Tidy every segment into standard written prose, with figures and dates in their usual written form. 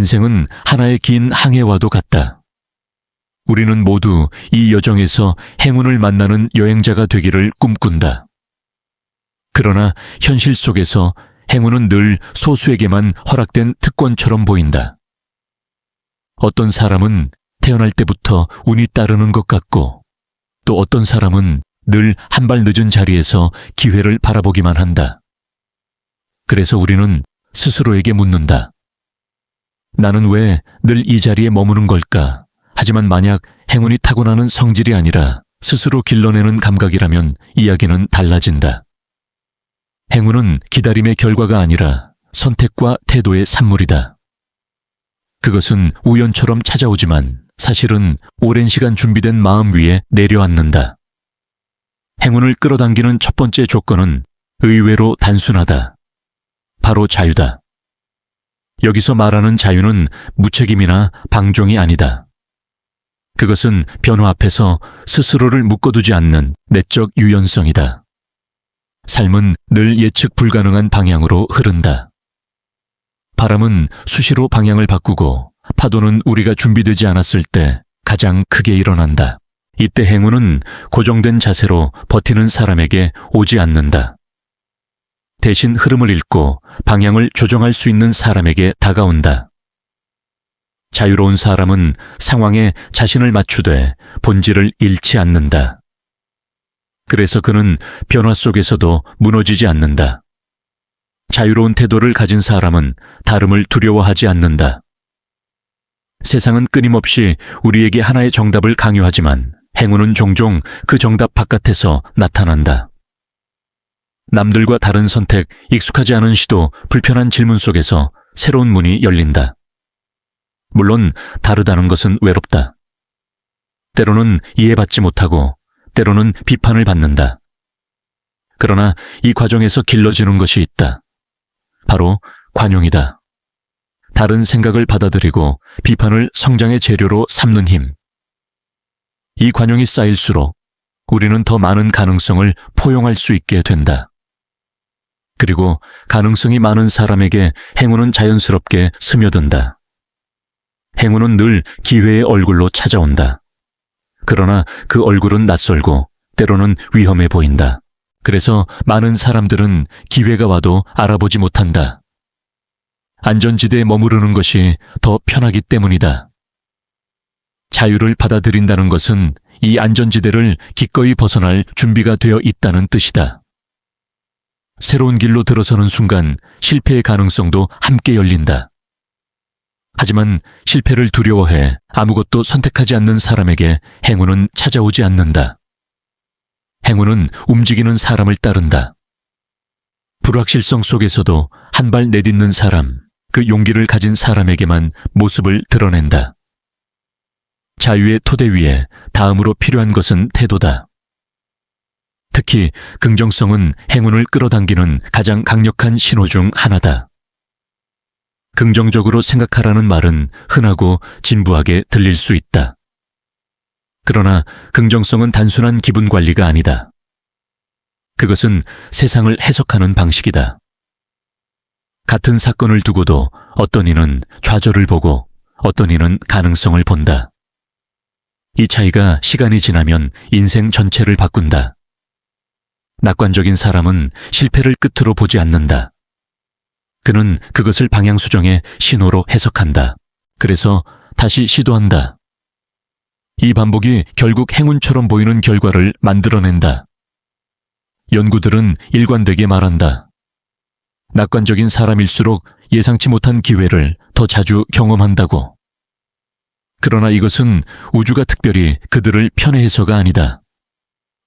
인생은 하나의 긴 항해와도 같다. 우리는 모두 이 여정에서 행운을 만나는 여행자가 되기를 꿈꾼다. 그러나 현실 속에서 행운은 늘 소수에게만 허락된 특권처럼 보인다. 어떤 사람은 태어날 때부터 운이 따르는 것 같고, 또 어떤 사람은 늘 한 발 늦은 자리에서 기회를 바라보기만 한다. 그래서 우리는 스스로에게 묻는다. 나는 왜 늘 이 자리에 머무는 걸까? 하지만 만약 행운이 타고나는 성질이 아니라 스스로 길러내는 감각이라면 이야기는 달라진다. 행운은 기다림의 결과가 아니라 선택과 태도의 산물이다. 그것은 우연처럼 찾아오지만 사실은 오랜 시간 준비된 마음 위에 내려앉는다. 행운을 끌어당기는 첫 번째 조건은 의외로 단순하다. 바로 자유다. 여기서 말하는 자유는 무책임이나 방종이 아니다. 그것은 변화 앞에서 스스로를 묶어두지 않는 내적 유연성이다. 삶은 늘 예측 불가능한 방향으로 흐른다. 바람은 수시로 방향을 바꾸고 파도는 우리가 준비되지 않았을 때 가장 크게 일어난다. 이때 행운은 고정된 자세로 버티는 사람에게 오지 않는다. 대신 흐름을 읽고 방향을 조정할 수 있는 사람에게 다가온다. 자유로운 사람은 상황에 자신을 맞추되 본질을 잃지 않는다. 그래서 그는 변화 속에서도 무너지지 않는다. 자유로운 태도를 가진 사람은 다름을 두려워하지 않는다. 세상은 끊임없이 우리에게 하나의 정답을 강요하지만 행운은 종종 그 정답 바깥에서 나타난다. 남들과 다른 선택, 익숙하지 않은 시도, 불편한 질문 속에서 새로운 문이 열린다. 물론 다르다는 것은 외롭다. 때로는 이해받지 못하고 때로는 비판을 받는다. 그러나 이 과정에서 길러지는 것이 있다. 바로 관용이다. 다른 생각을 받아들이고 비판을 성장의 재료로 삼는 힘. 이 관용이 쌓일수록 우리는 더 많은 가능성을 포용할 수 있게 된다. 그리고 가능성이 많은 사람에게 행운은 자연스럽게 스며든다. 행운은 늘 기회의 얼굴로 찾아온다. 그러나 그 얼굴은 낯설고 때로는 위험해 보인다. 그래서 많은 사람들은 기회가 와도 알아보지 못한다. 안전지대에 머무르는 것이 더 편하기 때문이다. 자유를 받아들인다는 것은 이 안전지대를 기꺼이 벗어날 준비가 되어 있다는 뜻이다. 새로운 길로 들어서는 순간 실패의 가능성도 함께 열린다. 하지만 실패를 두려워해 아무것도 선택하지 않는 사람에게 행운은 찾아오지 않는다. 행운은 움직이는 사람을 따른다. 불확실성 속에서도 한 발 내딛는 사람, 그 용기를 가진 사람에게만 모습을 드러낸다. 자유의 토대 위에 다음으로 필요한 것은 태도다. 특히 긍정성은 행운을 끌어당기는 가장 강력한 신호 중 하나다. 긍정적으로 생각하라는 말은 흔하고 진부하게 들릴 수 있다. 그러나 긍정성은 단순한 기분 관리가 아니다. 그것은 세상을 해석하는 방식이다. 같은 사건을 두고도 어떤 이는 좌절을 보고 어떤 이는 가능성을 본다. 이 차이가 시간이 지나면 인생 전체를 바꾼다. 낙관적인 사람은 실패를 끝으로 보지 않는다. 그는 그것을 방향 수정의 신호로 해석한다. 그래서 다시 시도한다. 이 반복이 결국 행운처럼 보이는 결과를 만들어낸다. 연구들은 일관되게 말한다. 낙관적인 사람일수록 예상치 못한 기회를 더 자주 경험한다고. 그러나 이것은 우주가 특별히 그들을 편애해서가 아니다.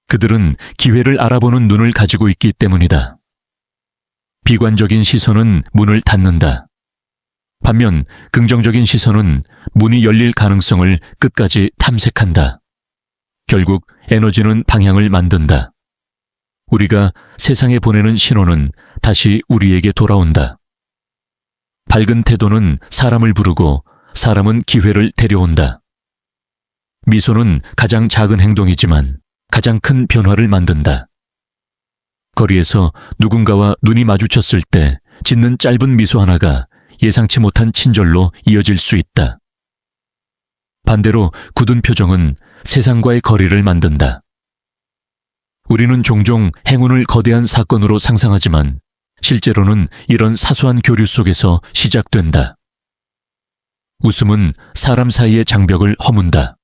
그들은 기회를 알아보는 눈을 가지고 있기 때문이다. 비관적인 시선은 문을 닫는다. 반면 긍정적인 시선은 문이 열릴 가능성을 끝까지 탐색한다. 결국 에너지는 방향을 만든다. 우리가 세상에 보내는 신호는 다시 우리에게 돌아온다. 밝은 태도는 사람을 부르고 사람은 기회를 데려온다. 미소는 가장 작은 행동이지만 가장 큰 변화를 만든다. 거리에서 누군가와 눈이 마주쳤을 때 짓는 짧은 미소 하나가 예상치 못한 친절로 이어질 수 있다. 반대로 굳은 표정은 세상과의 거리를 만든다. 우리는 종종 행운을 거대한 사건으로 상상하지만 실제로는 이런 사소한 교류 속에서 시작된다. 웃음은 사람 사이의 장벽을 허문다.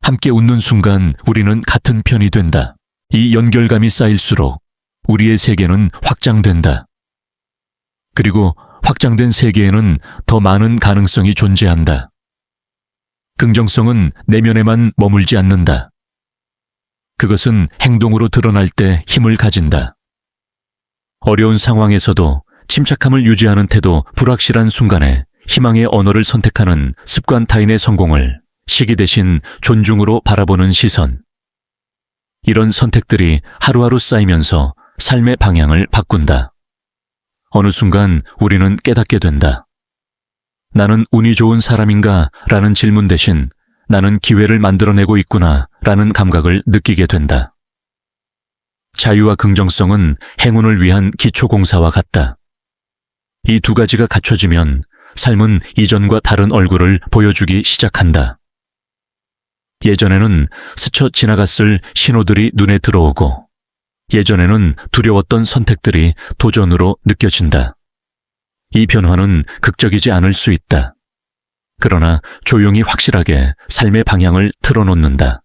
함께 웃는 순간 우리는 같은 편이 된다. 이 연결감이 쌓일수록 우리의 세계는 확장된다. 그리고 확장된 세계에는 더 많은 가능성이 존재한다. 긍정성은 내면에만 머물지 않는다. 그것은 행동으로 드러날 때 힘을 가진다. 어려운 상황에서도 침착함을 유지하는 태도, 불확실한 순간에 희망의 언어를 선택하는 습관, 타인의 성공을 시기 대신 존중으로 바라보는 시선. 이런 선택들이 하루하루 쌓이면서 삶의 방향을 바꾼다. 어느 순간 우리는 깨닫게 된다. 나는 운이 좋은 사람인가? 라는 질문 대신 나는 기회를 만들어내고 있구나 라는 감각을 느끼게 된다. 자유와 긍정성은 행운을 위한 기초공사와 같다. 이 두 가지가 갖춰지면 삶은 이전과 다른 얼굴을 보여주기 시작한다. 예전에는 스쳐 지나갔을 신호들이 눈에 들어오고, 예전에는 두려웠던 선택들이 도전으로 느껴진다. 이 변화는 극적이지 않을 수 있다. 그러나 조용히 확실하게 삶의 방향을 틀어놓는다.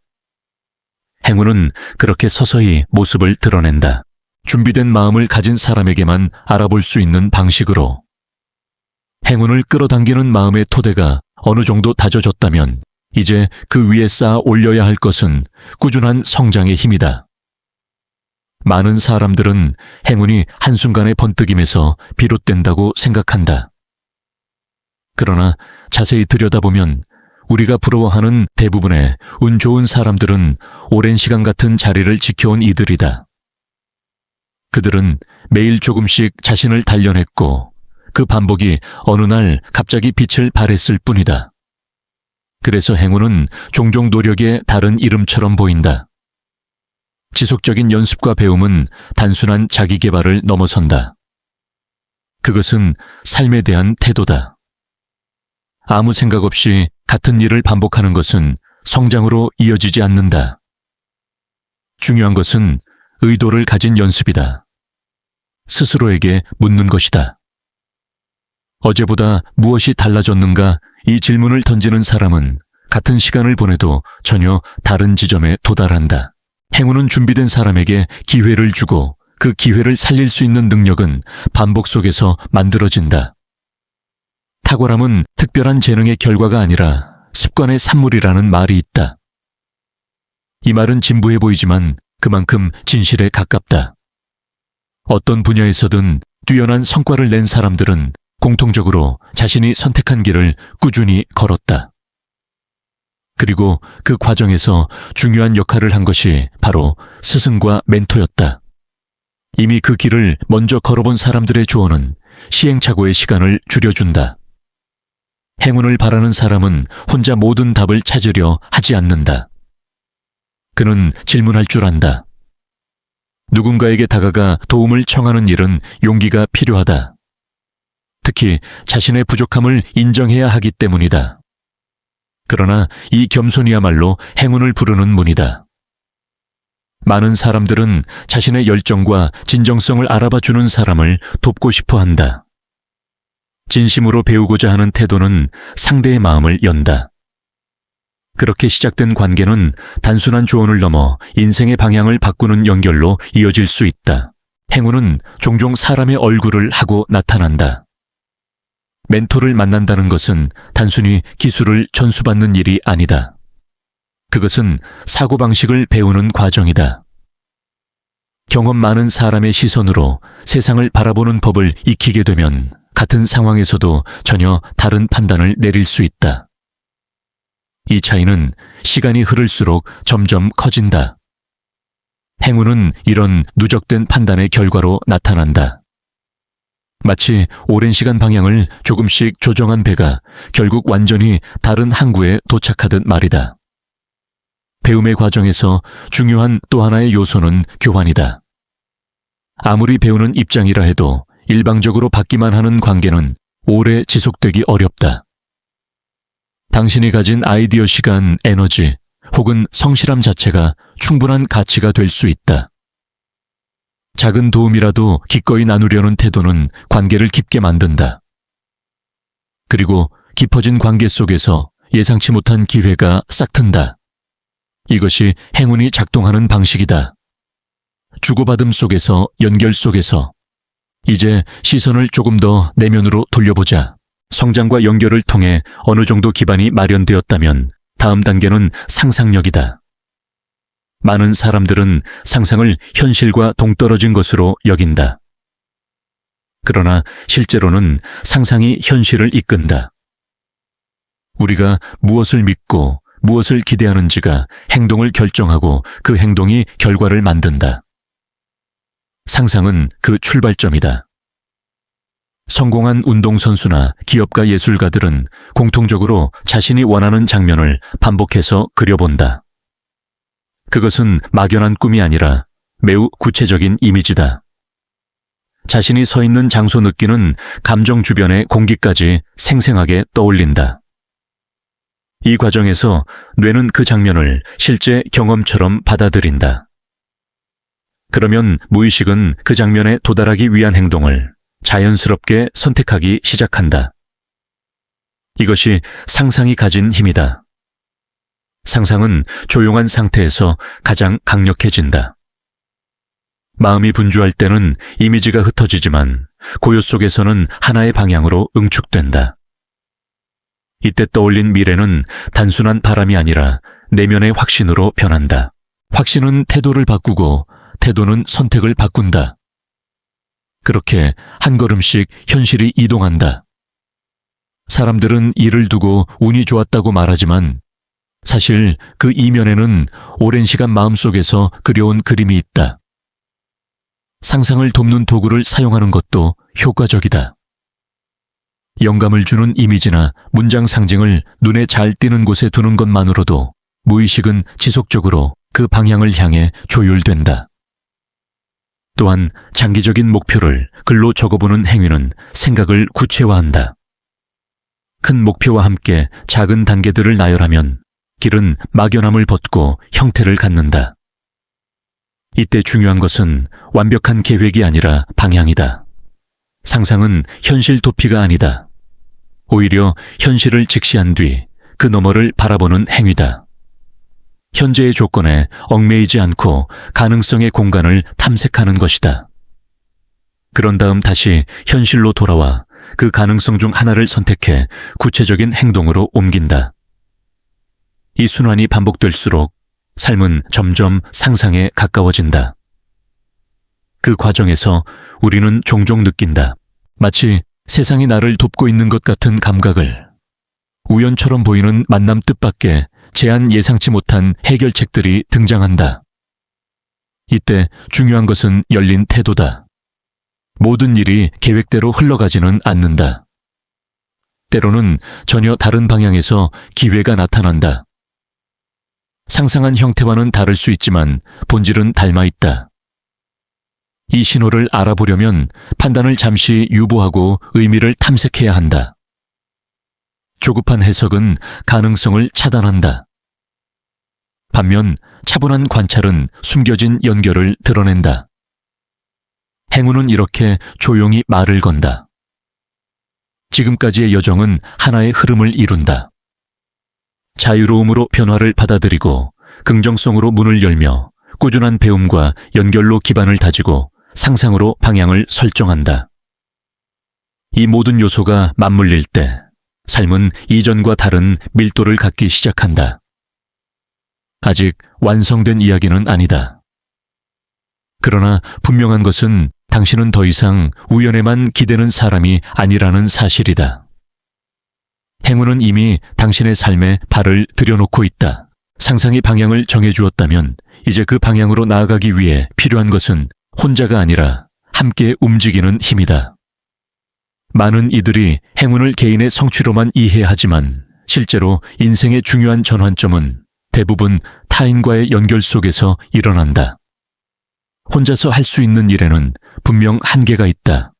행운은 그렇게 서서히 모습을 드러낸다. 준비된 마음을 가진 사람에게만 알아볼 수 있는 방식으로. 행운을 끌어당기는 마음의 토대가 어느 정도 다져졌다면 이제 그 위에 쌓아 올려야 할 것은 꾸준한 성장의 힘이다. 많은 사람들은 행운이 한순간의 번뜩임에서 비롯된다고 생각한다. 그러나 자세히 들여다보면 우리가 부러워하는 대부분의 운 좋은 사람들은 오랜 시간 같은 자리를 지켜온 이들이다. 그들은 매일 조금씩 자신을 단련했고 그 반복이 어느 날 갑자기 빛을 발했을 뿐이다. 그래서 행운은 종종 노력의 다른 이름처럼 보인다. 지속적인 연습과 배움은 단순한 자기 개발을 넘어선다. 그것은 삶에 대한 태도다. 아무 생각 없이 같은 일을 반복하는 것은 성장으로 이어지지 않는다. 중요한 것은 의도를 가진 연습이다. 스스로에게 묻는 것이다. 어제보다 무엇이 달라졌는가? 이 질문을 던지는 사람은 같은 시간을 보내도 전혀 다른 지점에 도달한다. 행운은 준비된 사람에게 기회를 주고 그 기회를 살릴 수 있는 능력은 반복 속에서 만들어진다. 탁월함은 특별한 재능의 결과가 아니라 습관의 산물이라는 말이 있다. 이 말은 진부해 보이지만 그만큼 진실에 가깝다. 어떤 분야에서든 뛰어난 성과를 낸 사람들은 공통적으로 자신이 선택한 길을 꾸준히 걸었다. 그리고 그 과정에서 중요한 역할을 한 것이 바로 스승과 멘토였다. 이미 그 길을 먼저 걸어본 사람들의 조언은 시행착오의 시간을 줄여준다. 행운을 바라는 사람은 혼자 모든 답을 찾으려 하지 않는다. 그는 질문할 줄 안다. 누군가에게 다가가 도움을 청하는 일은 용기가 필요하다. 특히 자신의 부족함을 인정해야 하기 때문이다. 그러나 이 겸손이야말로 행운을 부르는 문이다. 많은 사람들은 자신의 열정과 진정성을 알아봐 주는 사람을 돕고 싶어 한다. 진심으로 배우고자 하는 태도는 상대의 마음을 연다. 그렇게 시작된 관계는 단순한 조언을 넘어 인생의 방향을 바꾸는 연결로 이어질 수 있다. 행운은 종종 사람의 얼굴을 하고 나타난다. 멘토를 만난다는 것은 단순히 기술을 전수받는 일이 아니다. 그것은 사고방식을 배우는 과정이다. 경험 많은 사람의 시선으로 세상을 바라보는 법을 익히게 되면 같은 상황에서도 전혀 다른 판단을 내릴 수 있다. 이 차이는 시간이 흐를수록 점점 커진다. 행운은 이런 누적된 판단의 결과로 나타난다. 마치 오랜 시간 방향을 조금씩 조정한 배가 결국 완전히 다른 항구에 도착하듯 말이다. 배움의 과정에서 중요한 또 하나의 요소는 교환이다. 아무리 배우는 입장이라 해도 일방적으로 받기만 하는 관계는 오래 지속되기 어렵다. 당신이 가진 아이디어, 시간, 에너지 혹은 성실함 자체가 충분한 가치가 될 수 있다. 작은 도움이라도 기꺼이 나누려는 태도는 관계를 깊게 만든다. 그리고 깊어진 관계 속에서 예상치 못한 기회가 싹튼다. 이것이 행운이 작동하는 방식이다. 주고받음 속에서, 연결 속에서. 이제 시선을 조금 더 내면으로 돌려보자. 성장과 연결을 통해 어느 정도 기반이 마련되었다면 다음 단계는 상상력이다. 많은 사람들은 상상을 현실과 동떨어진 것으로 여긴다. 그러나 실제로는 상상이 현실을 이끈다. 우리가 무엇을 믿고 무엇을 기대하는지가 행동을 결정하고 그 행동이 결과를 만든다. 상상은 그 출발점이다. 성공한 운동선수나 기업가, 예술가들은 공통적으로 자신이 원하는 장면을 반복해서 그려본다. 그것은 막연한 꿈이 아니라 매우 구체적인 이미지다. 자신이 서 있는 장소, 느끼는 감정, 주변의 공기까지 생생하게 떠올린다. 이 과정에서 뇌는 그 장면을 실제 경험처럼 받아들인다. 그러면 무의식은 그 장면에 도달하기 위한 행동을 자연스럽게 선택하기 시작한다. 이것이 상상이 가진 힘이다. 상상은 조용한 상태에서 가장 강력해진다. 마음이 분주할 때는 이미지가 흩어지지만 고요 속에서는 하나의 방향으로 응축된다. 이때 떠올린 미래는 단순한 바람이 아니라 내면의 확신으로 변한다. 확신은 태도를 바꾸고 태도는 선택을 바꾼다. 그렇게 한 걸음씩 현실이 이동한다. 사람들은 이를 두고 운이 좋았다고 말하지만 사실 그 이면에는 오랜 시간 마음속에서 그려온 그림이 있다. 상상을 돕는 도구를 사용하는 것도 효과적이다. 영감을 주는 이미지나 문장 상징을 눈에 잘 띄는 곳에 두는 것만으로도 무의식은 지속적으로 그 방향을 향해 조율된다. 또한 장기적인 목표를 글로 적어보는 행위는 생각을 구체화한다. 큰 목표와 함께 작은 단계들을 나열하면 길은 막연함을 벗고 형태를 갖는다. 이때 중요한 것은 완벽한 계획이 아니라 방향이다. 상상은 현실 도피가 아니다. 오히려 현실을 직시한 뒤 그 너머를 바라보는 행위다. 현재의 조건에 얽매이지 않고 가능성의 공간을 탐색하는 것이다. 그런 다음 다시 현실로 돌아와 그 가능성 중 하나를 선택해 구체적인 행동으로 옮긴다. 이 순환이 반복될수록 삶은 점점 상상에 가까워진다. 그 과정에서 우리는 종종 느낀다. 마치 세상이 나를 돕고 있는 것 같은 감각을. 우연처럼 보이는 만남 뜻밖의 제한 예상치 못한 해결책들이 등장한다. 이때 중요한 것은 열린 태도다. 모든 일이 계획대로 흘러가지는 않는다. 때로는 전혀 다른 방향에서 기회가 나타난다. 상상한 형태와는 다를 수 있지만 본질은 닮아 있다. 이 신호를 알아보려면 판단을 잠시 유보하고 의미를 탐색해야 한다. 조급한 해석은 가능성을 차단한다. 반면 차분한 관찰은 숨겨진 연결을 드러낸다. 행운은 이렇게 조용히 말을 건다. 지금까지의 여정은 하나의 흐름을 이룬다. 자유로움으로 변화를 받아들이고 긍정성으로 문을 열며 꾸준한 배움과 연결로 기반을 다지고 상상으로 방향을 설정한다. 이 모든 요소가 맞물릴 때 삶은 이전과 다른 밀도를 갖기 시작한다. 아직 완성된 이야기는 아니다. 그러나 분명한 것은 당신은 더 이상 우연에만 기대는 사람이 아니라는 사실이다. 행운은 이미 당신의 삶에 발을 들여놓고 있다. 상상이 방향을 정해주었다면 이제 그 방향으로 나아가기 위해 필요한 것은 혼자가 아니라 함께 움직이는 힘이다. 많은 이들이 행운을 개인의 성취로만 이해하지만 실제로 인생의 중요한 전환점은 대부분 타인과의 연결 속에서 일어난다. 혼자서 할 수 있는 일에는 분명 한계가 있다.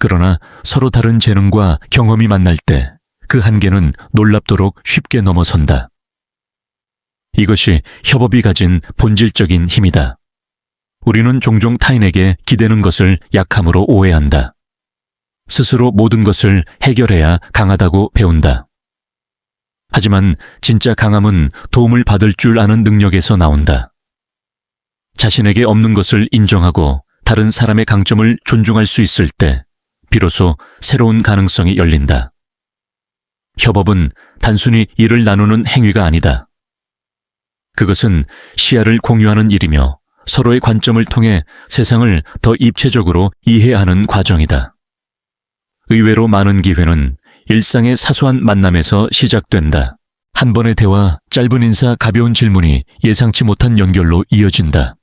그러나 서로 다른 재능과 경험이 만날 때 그 한계는 놀랍도록 쉽게 넘어선다. 이것이 협업이 가진 본질적인 힘이다. 우리는 종종 타인에게 기대는 것을 약함으로 오해한다. 스스로 모든 것을 해결해야 강하다고 배운다. 하지만 진짜 강함은 도움을 받을 줄 아는 능력에서 나온다. 자신에게 없는 것을 인정하고 다른 사람의 강점을 존중할 수 있을 때 비로소 새로운 가능성이 열린다. 협업은 단순히 일을 나누는 행위가 아니다. 그것은 시야를 공유하는 일이며 서로의 관점을 통해 세상을 더 입체적으로 이해하는 과정이다. 의외로 많은 기회는 일상의 사소한 만남에서 시작된다. 한 번의 대화, 짧은 인사, 가벼운 질문이 예상치 못한 연결로 이어진다.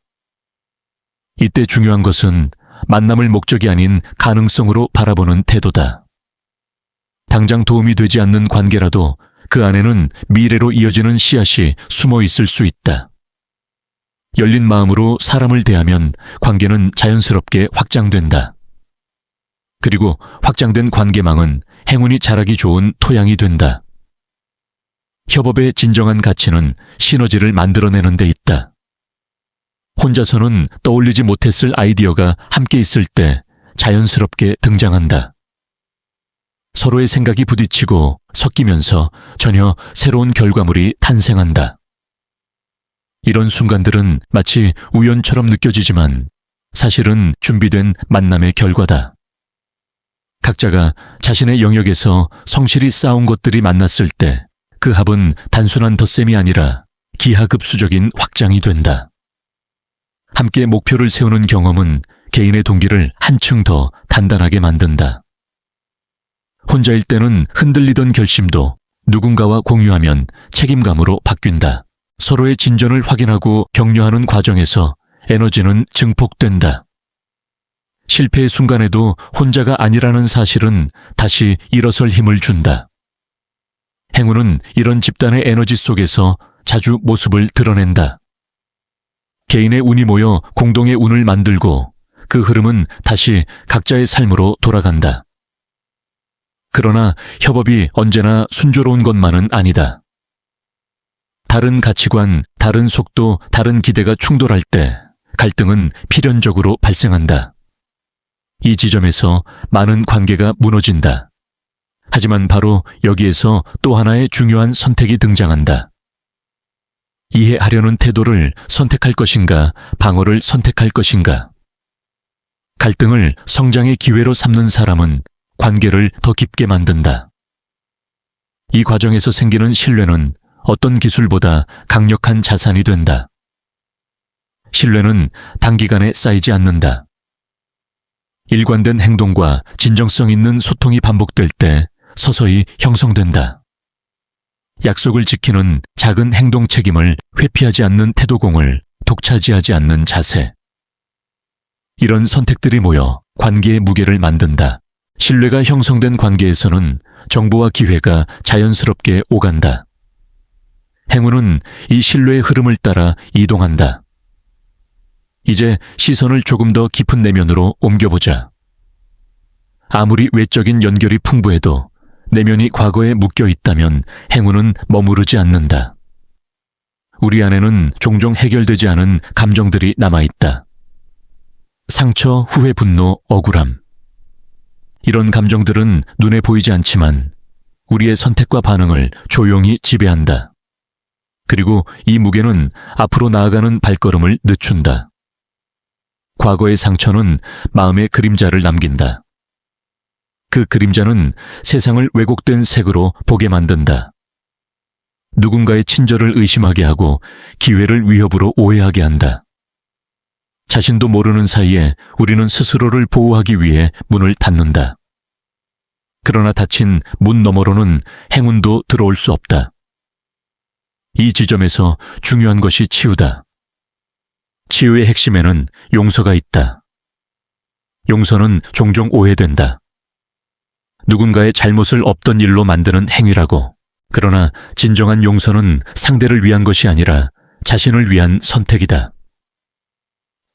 이때 중요한 것은 만남을 목적이 아닌 가능성으로 바라보는 태도다. 당장 도움이 되지 않는 관계라도 그 안에는 미래로 이어지는 씨앗이 숨어 있을 수 있다. 열린 마음으로 사람을 대하면 관계는 자연스럽게 확장된다. 그리고 확장된 관계망은 행운이 자라기 좋은 토양이 된다. 협업의 진정한 가치는 시너지를 만들어내는 데 있다. 혼자서는 떠올리지 못했을 아이디어가 함께 있을 때 자연스럽게 등장한다. 서로의 생각이 부딪히고 섞이면서 전혀 새로운 결과물이 탄생한다. 이런 순간들은 마치 우연처럼 느껴지지만 사실은 준비된 만남의 결과다. 각자가 자신의 영역에서 성실히 쌓은 것들이 만났을 때 그 합은 단순한 덧셈이 아니라 기하급수적인 확장이 된다. 함께 목표를 세우는 경험은 개인의 동기를 한층 더 단단하게 만든다. 혼자일 때는 흔들리던 결심도 누군가와 공유하면 책임감으로 바뀐다. 서로의 진전을 확인하고 격려하는 과정에서 에너지는 증폭된다. 실패의 순간에도 혼자가 아니라는 사실은 다시 일어설 힘을 준다. 행운은 이런 집단의 에너지 속에서 자주 모습을 드러낸다. 개인의 운이 모여 공동의 운을 만들고 그 흐름은 다시 각자의 삶으로 돌아간다. 그러나 협업이 언제나 순조로운 것만은 아니다. 다른 가치관, 다른 속도, 다른 기대가 충돌할 때 갈등은 필연적으로 발생한다. 이 지점에서 많은 관계가 무너진다. 하지만 바로 여기에서 또 하나의 중요한 선택이 등장한다. 이해하려는 태도를 선택할 것인가, 방어를 선택할 것인가. 갈등을 성장의 기회로 삼는 사람은 관계를 더 깊게 만든다. 이 과정에서 생기는 신뢰는 어떤 기술보다 강력한 자산이 된다. 신뢰는 단기간에 쌓이지 않는다. 일관된 행동과 진정성 있는 소통이 반복될 때 서서히 형성된다. 약속을 지키는 작은 행동 책임을 회피하지 않는 태도공을 독차지하지 않는 자세. 이런 선택들이 모여 관계의 무게를 만든다. 신뢰가 형성된 관계에서는 정보와 기회가 자연스럽게 오간다. 행운은 이 신뢰의 흐름을 따라 이동한다. 이제 시선을 조금 더 깊은 내면으로 옮겨보자. 아무리 외적인 연결이 풍부해도 내면이 과거에 묶여 있다면 행운은 머무르지 않는다. 우리 안에는 종종 해결되지 않은 감정들이 남아있다. 상처, 후회, 분노, 억울함. 이런 감정들은 눈에 보이지 않지만 우리의 선택과 반응을 조용히 지배한다. 그리고 이 무게는 앞으로 나아가는 발걸음을 늦춘다. 과거의 상처는 마음의 그림자를 남긴다. 그 그림자는 세상을 왜곡된 색으로 보게 만든다. 누군가의 친절을 의심하게 하고 기회를 위협으로 오해하게 한다. 자신도 모르는 사이에 우리는 스스로를 보호하기 위해 문을 닫는다. 그러나 닫힌 문 너머로는 행운도 들어올 수 없다. 이 지점에서 중요한 것이 치유다. 치유의 핵심에는 용서가 있다. 용서는 종종 오해된다. 누군가의 잘못을 없던 일로 만드는 행위라고. 그러나 진정한 용서는 상대를 위한 것이 아니라 자신을 위한 선택이다.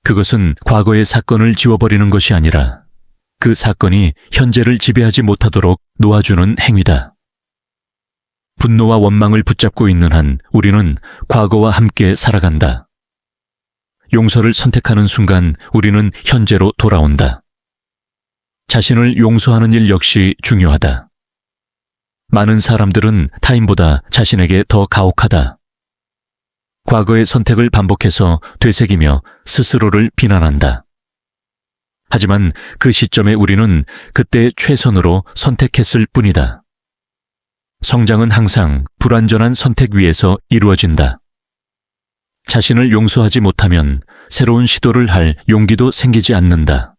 그것은 과거의 사건을 지워버리는 것이 아니라 그 사건이 현재를 지배하지 못하도록 놓아주는 행위다. 분노와 원망을 붙잡고 있는 한 우리는 과거와 함께 살아간다. 용서를 선택하는 순간 우리는 현재로 돌아온다. 자신을 용서하는 일 역시 중요하다. 많은 사람들은 타인보다 자신에게 더 가혹하다. 과거의 선택을 반복해서 되새기며 스스로를 비난한다. 하지만 그 시점에 우리는 그때의 최선으로 선택했을 뿐이다. 성장은 항상 불완전한 선택 위에서 이루어진다. 자신을 용서하지 못하면 새로운 시도를 할 용기도 생기지 않는다.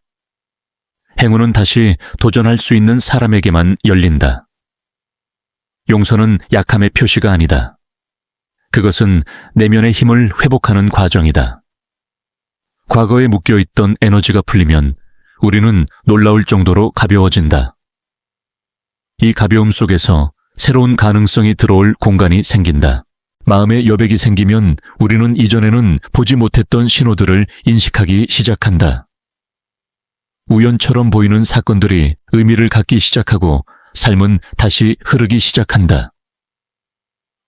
행운은 다시 도전할 수 있는 사람에게만 열린다. 용서는 약함의 표시가 아니다. 그것은 내면의 힘을 회복하는 과정이다. 과거에 묶여있던 에너지가 풀리면 우리는 놀라울 정도로 가벼워진다. 이 가벼움 속에서 새로운 가능성이 들어올 공간이 생긴다. 마음의 여백이 생기면 우리는 이전에는 보지 못했던 신호들을 인식하기 시작한다. 우연처럼 보이는 사건들이 의미를 갖기 시작하고 삶은 다시 흐르기 시작한다.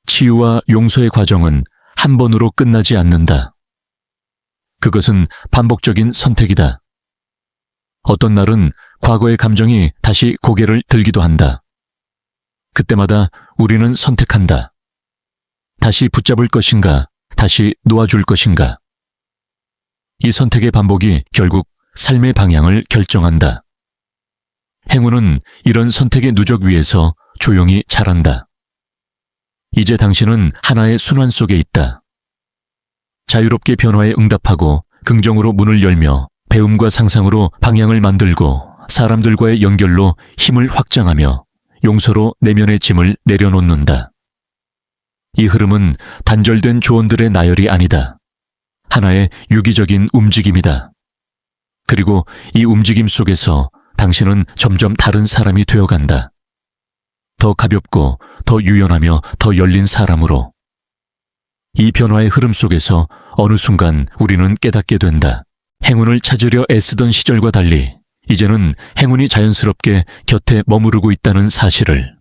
치유와 용서의 과정은 한 번으로 끝나지 않는다. 그것은 반복적인 선택이다. 어떤 날은 과거의 감정이 다시 고개를 들기도 한다. 그때마다 우리는 선택한다. 다시 붙잡을 것인가, 다시 놓아줄 것인가. 이 선택의 반복이 결국 삶의 방향을 결정한다. 행운은 이런 선택의 누적 위에서 조용히 자란다. 이제 당신은 하나의 순환 속에 있다. 자유롭게 변화에 응답하고 긍정으로 문을 열며 배움과 상상으로 방향을 만들고 사람들과의 연결로 힘을 확장하며 용서로 내면의 짐을 내려놓는다. 이 흐름은 단절된 조언들의 나열이 아니다. 하나의 유기적인 움직임이다. 그리고 이 움직임 속에서 당신은 점점 다른 사람이 되어간다. 더 가볍고 더 유연하며 더 열린 사람으로. 이 변화의 흐름 속에서 어느 순간 우리는 깨닫게 된다. 행운을 찾으려 애쓰던 시절과 달리 이제는 행운이 자연스럽게 곁에 머무르고 있다는 사실을.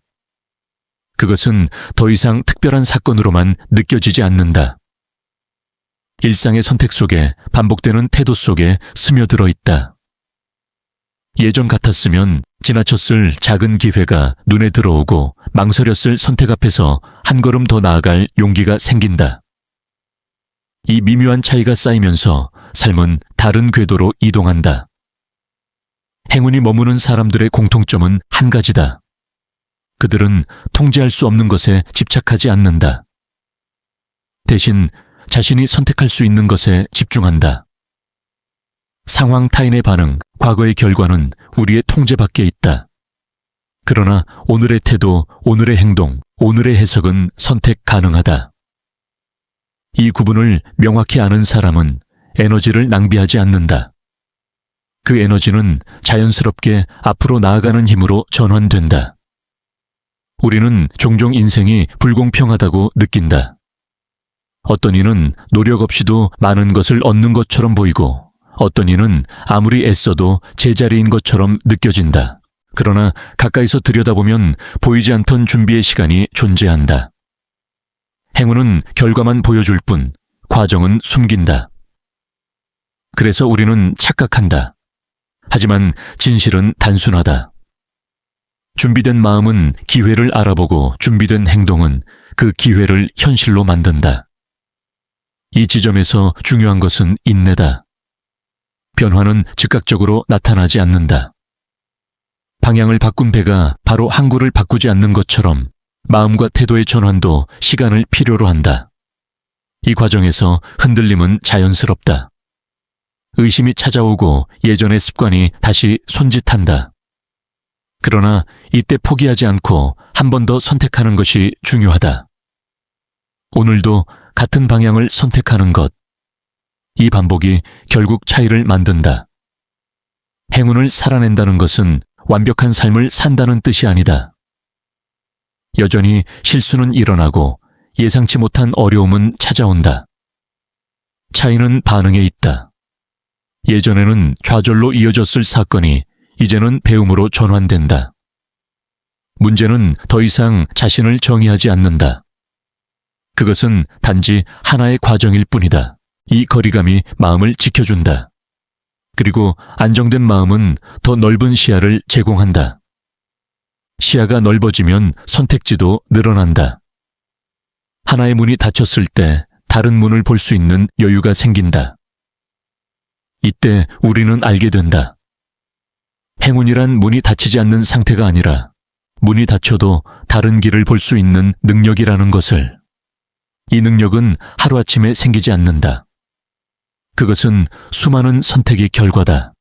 그것은 더 이상 특별한 사건으로만 느껴지지 않는다. 일상의 선택 속에 반복되는 태도 속에 스며들어 있다. 예전 같았으면 지나쳤을 작은 기회가 눈에 들어오고 망설였을 선택 앞에서 한 걸음 더 나아갈 용기가 생긴다. 이 미묘한 차이가 쌓이면서 삶은 다른 궤도로 이동한다. 행운이 머무는 사람들의 공통점은 한 가지다. 그들은 통제할 수 없는 것에 집착하지 않는다. 대신 자신이 선택할 수 있는 것에 집중한다. 상황 타인의 반응, 과거의 결과는 우리의 통제 밖에 있다. 그러나 오늘의 태도, 오늘의 행동, 오늘의 해석은 선택 가능하다. 이 구분을 명확히 아는 사람은 에너지를 낭비하지 않는다. 그 에너지는 자연스럽게 앞으로 나아가는 힘으로 전환된다. 우리는 종종 인생이 불공평하다고 느낀다. 어떤 이는 노력 없이도 많은 것을 얻는 것처럼 보이고 어떤 이는 아무리 애써도 제자리인 것처럼 느껴진다. 그러나 가까이서 들여다보면 보이지 않던 준비의 시간이 존재한다. 행운은 결과만 보여줄 뿐 과정은 숨긴다. 그래서 우리는 착각한다. 하지만 진실은 단순하다. 준비된 마음은 기회를 알아보고 준비된 행동은 그 기회를 현실로 만든다. 이 지점에서 중요한 것은 인내다. 변화는 즉각적으로 나타나지 않는다. 방향을 바꾼 배가 바로 항구를 바꾸지 않는 것처럼 마음과 태도의 전환도 시간을 필요로 한다. 이 과정에서 흔들림은 자연스럽다. 의심이 찾아오고 예전의 습관이 다시 손짓한다. 그러나 이때 포기하지 않고 한 번 더 선택하는 것이 중요하다. 오늘도 같은 방향을 선택하는 것. 이 반복이 결국 차이를 만든다. 행운을 살아낸다는 것은 완벽한 삶을 산다는 뜻이 아니다. 여전히 실수는 일어나고 예상치 못한 어려움은 찾아온다. 차이는 반응에 있다. 예전에는 좌절로 이어졌을 사건이 이제는 배움으로 전환된다. 문제는 더 이상 자신을 정의하지 않는다. 그것은 단지 하나의 과정일 뿐이다. 이 거리감이 마음을 지켜준다. 그리고 안정된 마음은 더 넓은 시야를 제공한다. 시야가 넓어지면 선택지도 늘어난다. 하나의 문이 닫혔을 때 다른 문을 볼 수 있는 여유가 생긴다. 이때 우리는 알게 된다. 행운이란 문이 닫히지 않는 상태가 아니라 문이 닫혀도 다른 길을 볼 수 있는 능력이라는 것을. 이 능력은 하루아침에 생기지 않는다. 그것은 수많은 선택의 결과다.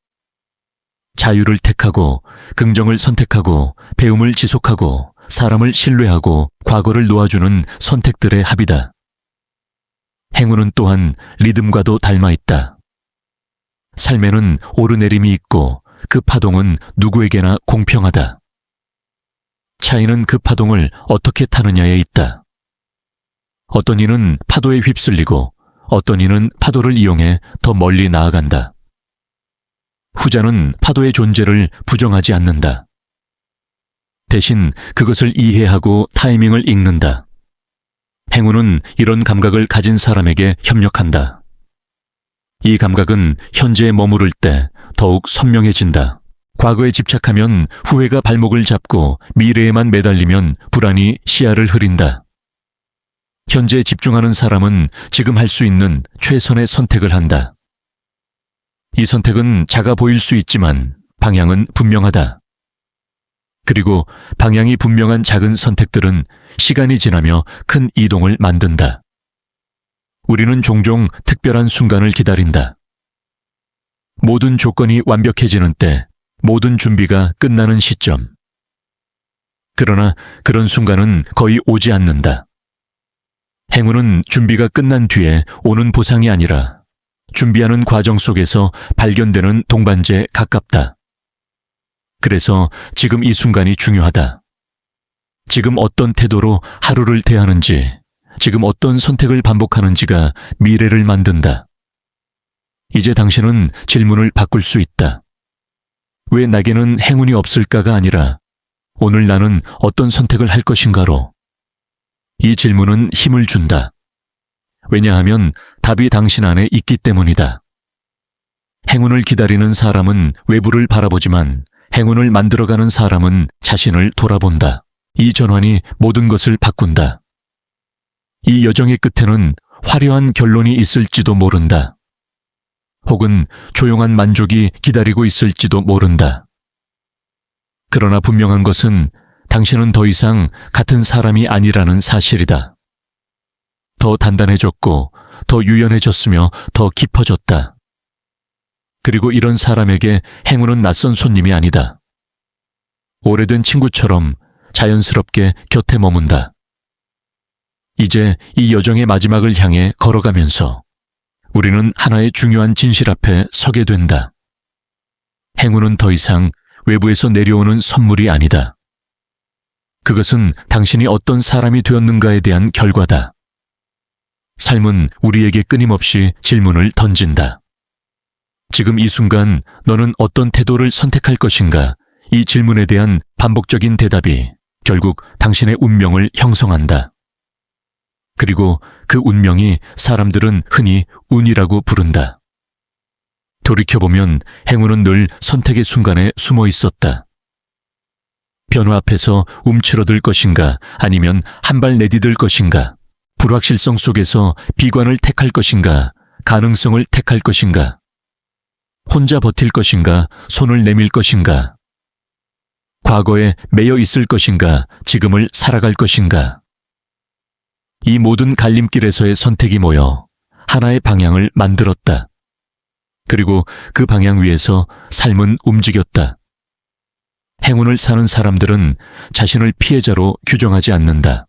자유를 택하고, 긍정을 선택하고, 배움을 지속하고, 사람을 신뢰하고, 과거를 놓아주는 선택들의 합이다. 행운은 또한 리듬과도 닮아 있다. 삶에는 오르내림이 있고 그 파동은 누구에게나 공평하다. 차이는 그 파동을 어떻게 타느냐에 있다. 어떤 이는 파도에 휩쓸리고 어떤 이는 파도를 이용해 더 멀리 나아간다. 후자는 파도의 존재를 부정하지 않는다. 대신 그것을 이해하고 타이밍을 읽는다. 행운은 이런 감각을 가진 사람에게 협력한다. 이 감각은 현재에 머무를 때 더욱 선명해진다. 과거에 집착하면 후회가 발목을 잡고 미래에만 매달리면 불안이 시야를 흐린다. 현재에 집중하는 사람은 지금 할 수 있는 최선의 선택을 한다. 이 선택은 작아 보일 수 있지만 방향은 분명하다. 그리고 방향이 분명한 작은 선택들은 시간이 지나며 큰 이동을 만든다. 우리는 종종 특별한 순간을 기다린다. 모든 조건이 완벽해지는 때, 모든 준비가 끝나는 시점. 그러나 그런 순간은 거의 오지 않는다. 행운은 준비가 끝난 뒤에 오는 보상이 아니라 준비하는 과정 속에서 발견되는 동반자에 가깝다. 그래서 지금 이 순간이 중요하다. 지금 어떤 태도로 하루를 대하는지, 지금 어떤 선택을 반복하는지가 미래를 만든다. 이제 당신은 질문을 바꿀 수 있다. 왜 나에게는 행운이 없을까가 아니라 오늘 나는 어떤 선택을 할 것인가로. 이 질문은 힘을 준다. 왜냐하면 답이 당신 안에 있기 때문이다. 행운을 기다리는 사람은 외부를 바라보지만 행운을 만들어가는 사람은 자신을 돌아본다. 이 전환이 모든 것을 바꾼다. 이 여정의 끝에는 화려한 결론이 있을지도 모른다. 혹은 조용한 만족이 기다리고 있을지도 모른다. 그러나 분명한 것은 당신은 더 이상 같은 사람이 아니라는 사실이다. 더 단단해졌고 더 유연해졌으며 더 깊어졌다. 그리고 이런 사람에게 행운은 낯선 손님이 아니다. 오래된 친구처럼 자연스럽게 곁에 머문다. 이제 이 여정의 마지막을 향해 걸어가면서 우리는 하나의 중요한 진실 앞에 서게 된다. 행운은 더 이상 외부에서 내려오는 선물이 아니다. 그것은 당신이 어떤 사람이 되었는가에 대한 결과다. 삶은 우리에게 끊임없이 질문을 던진다. 지금 이 순간 너는 어떤 태도를 선택할 것인가? 이 질문에 대한 반복적인 대답이 결국 당신의 운명을 형성한다. 그리고 그 운명이 사람들은 흔히 운이라고 부른다. 돌이켜보면 행운은 늘 선택의 순간에 숨어 있었다. 변화 앞에서 움츠러들 것인가 아니면 한 발 내디딜 것인가, 불확실성 속에서 비관을 택할 것인가, 가능성을 택할 것인가, 혼자 버틸 것인가, 손을 내밀 것인가, 과거에 매여 있을 것인가, 지금을 살아갈 것인가. 이 모든 갈림길에서의 선택이 모여 하나의 방향을 만들었다. 그리고 그 방향 위에서 삶은 움직였다. 행운을 사는 사람들은 자신을 피해자로 규정하지 않는다.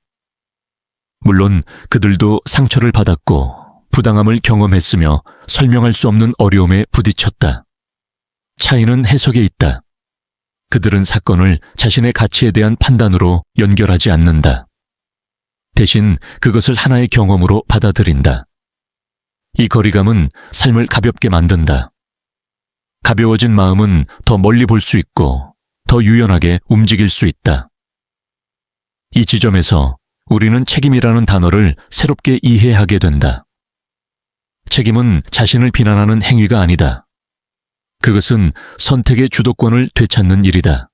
물론 그들도 상처를 받았고 부당함을 경험했으며 설명할 수 없는 어려움에 부딪혔다. 차이는 해석에 있다. 그들은 사건을 자신의 가치에 대한 판단으로 연결하지 않는다. 대신 그것을 하나의 경험으로 받아들인다. 이 거리감은 삶을 가볍게 만든다. 가벼워진 마음은 더 멀리 볼 수 있고 더 유연하게 움직일 수 있다. 이 지점에서 우리는 책임이라는 단어를 새롭게 이해하게 된다. 책임은 자신을 비난하는 행위가 아니다. 그것은 선택의 주도권을 되찾는 일이다.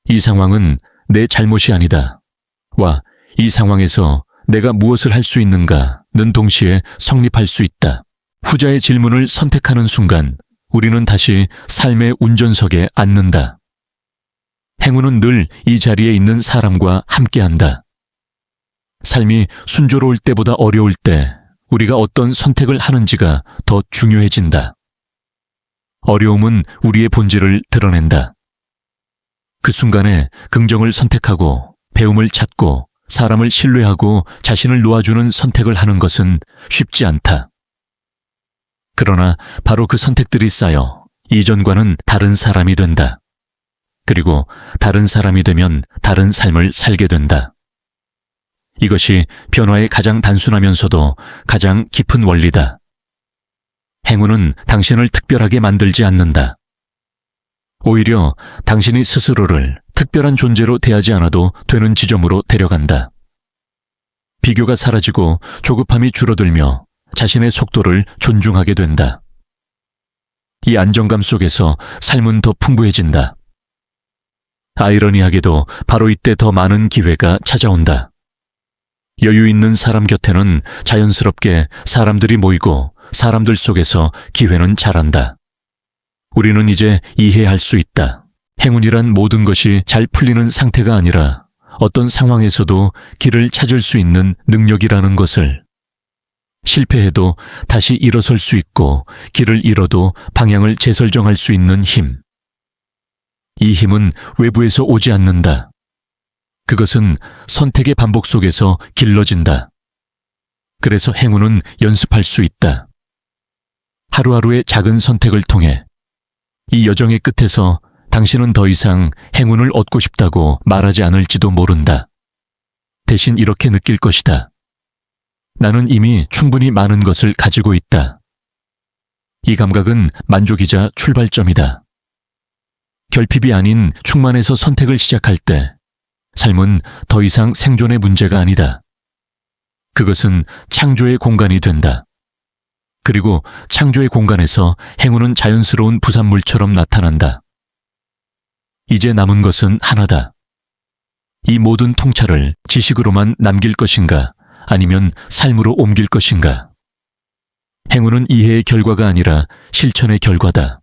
이 상황은 내 잘못이 아니다. 와, 이 상황에서 내가 무엇을 할 수 있는가는 동시에 성립할 수 있다. 후자의 질문을 선택하는 순간 우리는 다시 삶의 운전석에 앉는다. 행운은 늘 이 자리에 있는 사람과 함께한다. 삶이 순조로울 때보다 어려울 때 우리가 어떤 선택을 하는지가 더 중요해진다. 어려움은 우리의 본질을 드러낸다. 그 순간에 긍정을 선택하고 배움을 찾고 사람을 신뢰하고 자신을 놓아주는 선택을 하는 것은 쉽지 않다. 그러나 바로 그 선택들이 쌓여 이전과는 다른 사람이 된다. 그리고 다른 사람이 되면 다른 삶을 살게 된다. 이것이 변화의 가장 단순하면서도 가장 깊은 원리다. 행운은 당신을 특별하게 만들지 않는다. 오히려 당신이 스스로를 특별한 존재로 대하지 않아도 되는 지점으로 데려간다. 비교가 사라지고 조급함이 줄어들며 자신의 속도를 존중하게 된다. 이 안정감 속에서 삶은 더 풍부해진다. 아이러니하게도 바로 이때 더 많은 기회가 찾아온다. 여유 있는 사람 곁에는 자연스럽게 사람들이 모이고 사람들 속에서 기회는 자란다. 우리는 이제 이해할 수 있다. 행운이란 모든 것이 잘 풀리는 상태가 아니라 어떤 상황에서도 길을 찾을 수 있는 능력이라는 것을. 실패해도 다시 일어설 수 있고 길을 잃어도 방향을 재설정할 수 있는 힘. 이 힘은 외부에서 오지 않는다. 그것은 선택의 반복 속에서 길러진다. 그래서 행운은 연습할 수 있다. 하루하루의 작은 선택을 통해 이 여정의 끝에서 당신은 더 이상 행운을 얻고 싶다고 말하지 않을지도 모른다. 대신 이렇게 느낄 것이다. 나는 이미 충분히 많은 것을 가지고 있다. 이 감각은 만족이자 출발점이다. 결핍이 아닌 충만에서 선택을 시작할 때 삶은 더 이상 생존의 문제가 아니다. 그것은 창조의 공간이 된다. 그리고 창조의 공간에서 행운은 자연스러운 부산물처럼 나타난다. 이제 남은 것은 하나다. 이 모든 통찰을 지식으로만 남길 것인가, 아니면 삶으로 옮길 것인가. 행운은 이해의 결과가 아니라 실천의 결과다.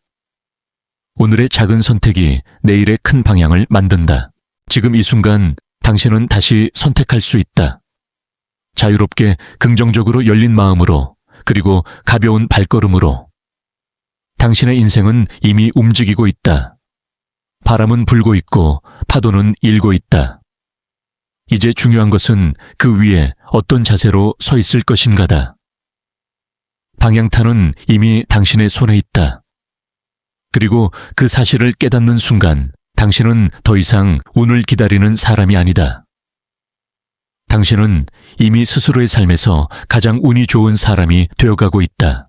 오늘의 작은 선택이 내일의 큰 방향을 만든다. 지금 이 순간 당신은 다시 선택할 수 있다. 자유롭게 긍정적으로 열린 마음으로, 그리고 가벼운 발걸음으로. 당신의 인생은 이미 움직이고 있다. 바람은 불고 있고 파도는 일고 있다. 이제 중요한 것은 그 위에 어떤 자세로 서 있을 것인가다. 방향타는 이미 당신의 손에 있다. 그리고 그 사실을 깨닫는 순간 당신은 더 이상 운을 기다리는 사람이 아니다. 당신은 이미 스스로의 삶에서 가장 운이 좋은 사람이 되어가고 있다.